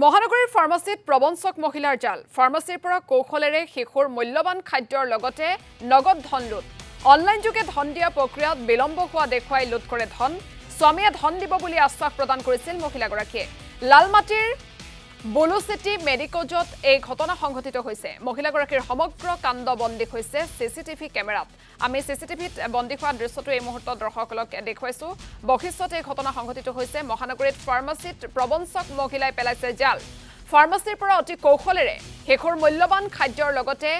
মহানগৰীৰ ফাৰ্মাসীত প্ৰবঞ্চক মহিলাৰ জাল ফাৰ্মাসীৰ পৰা কৌশলেৰে শিশুৰ মূল্যৱান খাদ্যৰ লগতে নগদ ধন লুট অনলাইন যোগে ধন দিয়া প্ৰক্ৰিয়াত বিলম্ব হোৱা দেখুৱাই লুট কৰে ধন স্বামীয়ে ধন দিব বুলি আশ্বাস প্ৰদান কৰিছিল মহিলাগৰাকীয়ে লালমাটিৰ বুলুচিটি মেডিকোজত এই ঘটনা সংঘটিত হৈছে মহিলাগৰাকীৰ সমগ্ৰ কাণ্ড বন্দী হৈছে সিসিটিভি কেমেৰাত আমি সিসিটিভিত বন্দী হোৱা দৃশ্যটো এই মুহূৰ্তত দৰ্শকসকলক দেখুৱাইছো বখিষ্ঠত এই ঘটনা সংঘটিত হৈছে মহানগৰীত ফাৰ্মাসীত প্ৰবঞ্চক মহিলাই পেলাইছে জাল ফাৰ্মাসীৰ পৰা অতি কৌশলেৰে শিশুৰ মূল্যৱান খাদ্যৰ লগতে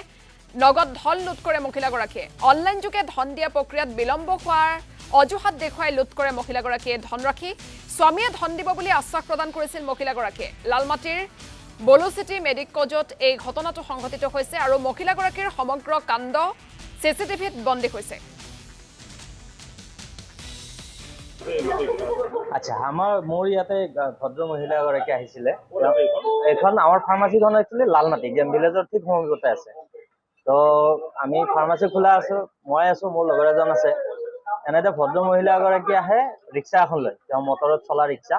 নগদ ধন লুট কৰে মহিলাগৰাকীয়ে অনলাইন যোগে ধন দিয়া প্ৰক্ৰিয়াত বিলম্ব হোৱাৰ অজুহাত দেখুৱাই লুট কৰে মহিলাগৰাকীয়ে ধনৰাশি স্বামীয়ে ধন দিব বুলি আশ্বাস প্ৰদান কৰিছিল মহিলাগৰাকীয়ে লালমাটিৰ বুলুচিটি মেডিকোজত এই ঘটনাটো সংঘটিত হৈছে আৰু মহিলাগৰাকীৰ সমগ্ৰ কাণ্ড সিসিটিভিত বন্দী হৈছে আচ্ছা মোৰ ইয়াতে ভদ্ৰ মহিলা এগৰাকী আহিছিলে এখন আমাৰ ফাৰ্মাচীখন হৈছিলে লালমাটি গেম ভিলেজৰ ঠিক সমীপতে আছে তো আমি ফাৰ্মাচী খোলা আছো মই আছো মোৰ লগৰ এজন আছে এনেতে ভদ্ৰ মহিলা এগৰাকী আহে ৰিক্সা এখন লৈ তেওঁ মটৰত চলা ৰিক্সা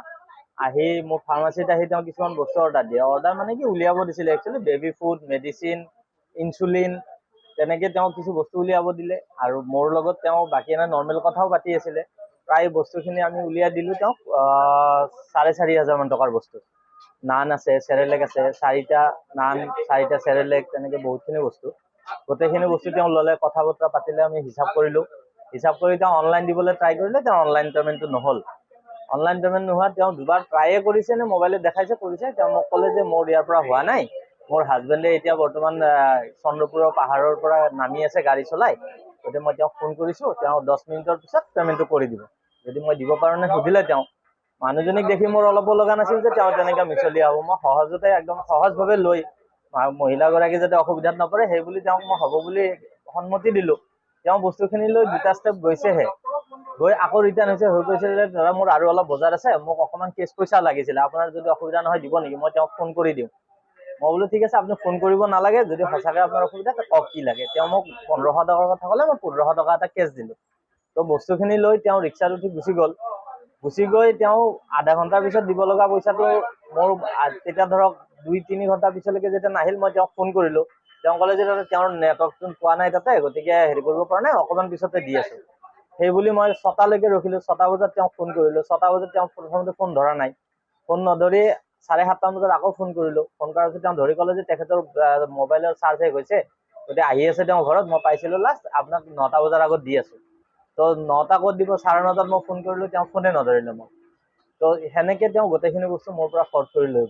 আহি মোৰ ফাৰ্মাচীত আহি তেওঁ কিছুমান বস্তু অৰ্ডাৰ দিয়ে অৰ্ডাৰ মানে কি উলিয়াব দিছিলে actually baby food medicine insulin তেনেকৈ তেওঁ কিছু বস্তু উলিয়াব দিলে আৰু মোৰ লগত তেওঁ বাকী এনে নৰ্মেল কথাও পাতি আছিলে প্ৰায় বস্তুখিনি আমি উলিয়াই দিলোঁ তেওঁক 4,500 মান টকাৰ বস্তু নান আছে চেৰেলেক আছে 4টা নান 4টা চেৰেলেক তেনেকৈ বহুতখিনি বস্তু গোটেইখিনি বস্তু তেওঁ ল'লে কথা বতৰা পাতিলে আমি হিচাপ কৰিলোঁ হিচাপ কৰি তেওঁ অনলাইন দিবলৈ ট্ৰাই কৰিলে তেওঁ অনলাইন পে'মেণ্টটো নহ'ল অনলাইন পে'মেণ্ট নোহোৱা তেওঁ দুবাৰ ট্ৰায়ে কৰিছে নে মোবাইলত দেখাইছে কৰিছে তেওঁ মোক ক'লে যে মোৰ ইয়াৰ পৰা হোৱা নাই মোৰ হাজবেণ্ডে এতিয়া বৰ্তমান চন্দ্ৰপুৰৰ পাহাৰৰ পৰা নামি আছে গাড়ী চলাই গতিকে মই তেওঁক ফোন কৰিছোঁ তেওঁ 10 মিনিটৰ পিছত পে'মেণ্টটো কৰি দিব যদি মই দিব পাৰোঁ নে সুধিলে তেওঁ মানুহজনীক দেখি মোৰ অলপো লগা নাছিল যে তেওঁ তেনেকৈ মিছলীয়া হ'ব মই সহজতে একদম সহজভাৱে লৈ মহিলাগৰাকী যাতে অসুবিধাত নপৰে সেই বুলি তেওঁক মই হ'ব বুলি সন্মতি দিলোঁ তেওঁ বস্তুখিনি লৈ 2টা ষ্টেপ গৈছেহে গৈ আকৌ ৰিটাৰ্ণ হৈছে হৈ গৈছে যে ধৰা মোৰ আৰু অলপ বজাৰ আছে মোক অকণমান কেছ পইচা লাগিছিলে আপোনাৰ যদি অসুবিধা নহয় দিব নেকি মই তেওঁক ফোন কৰি দিওঁ মই বোলো ঠিক আছে আপুনি ফোন কৰিব নালাগে যদি সঁচাকৈ আপোনাৰ অসুবিধা কওক কি লাগে তেওঁ মোক 1500 টকাৰ কথা ক'লে মই 1500 টকা এটা কেছ দিলোঁ তো বস্তুখিনি লৈ তেওঁ ৰিক্সাত উঠি গুচি গৈ তেওঁ আধা ঘণ্টাৰ পিছত দিব লগা পইচাটো মোৰ তেতিয়া ধৰক 2-3 ঘণ্টা পিছলৈকে যেতিয়া নাহিল মই তেওঁক ফোন কৰিলোঁ তেওঁ ক'লে যে তেওঁৰ নেটৱৰ্কটো পোৱা নাই তাতে গতিকে হেৰি কৰিব পৰা নাই অকণমান পিছতে দি আছোঁ সেই বুলি মই 6টালৈকে ৰখিলোঁ 6টা বজাত তেওঁক ফোন কৰিলোঁ 6টা বজাত তেওঁ প্ৰথমতে ফোন ধৰা নাই ফোন নধৰি 7:30 বজাত আকৌ ফোন কৰিলোঁ ফোন কৰাৰ পিছত তেওঁ ধৰি ক'লে যে তেখেতৰ মোবাইলৰ চাৰ্জ শেষ হৈছে গতিকে আহি আছে তেওঁ ঘৰত মই পাইছিলোঁ লাষ্ট আপোনাক 9টা বজাৰ আগত দি আছোঁ তো 9টা ক'ত দিব 9:30 মই ফোন কৰিলোঁ তেওঁ ফোনে নধৰিলে মোক তো সেনেকৈ তেওঁ গোটেইখিনি বস্তু মোৰ পৰা শৰ্ট কৰি লৈ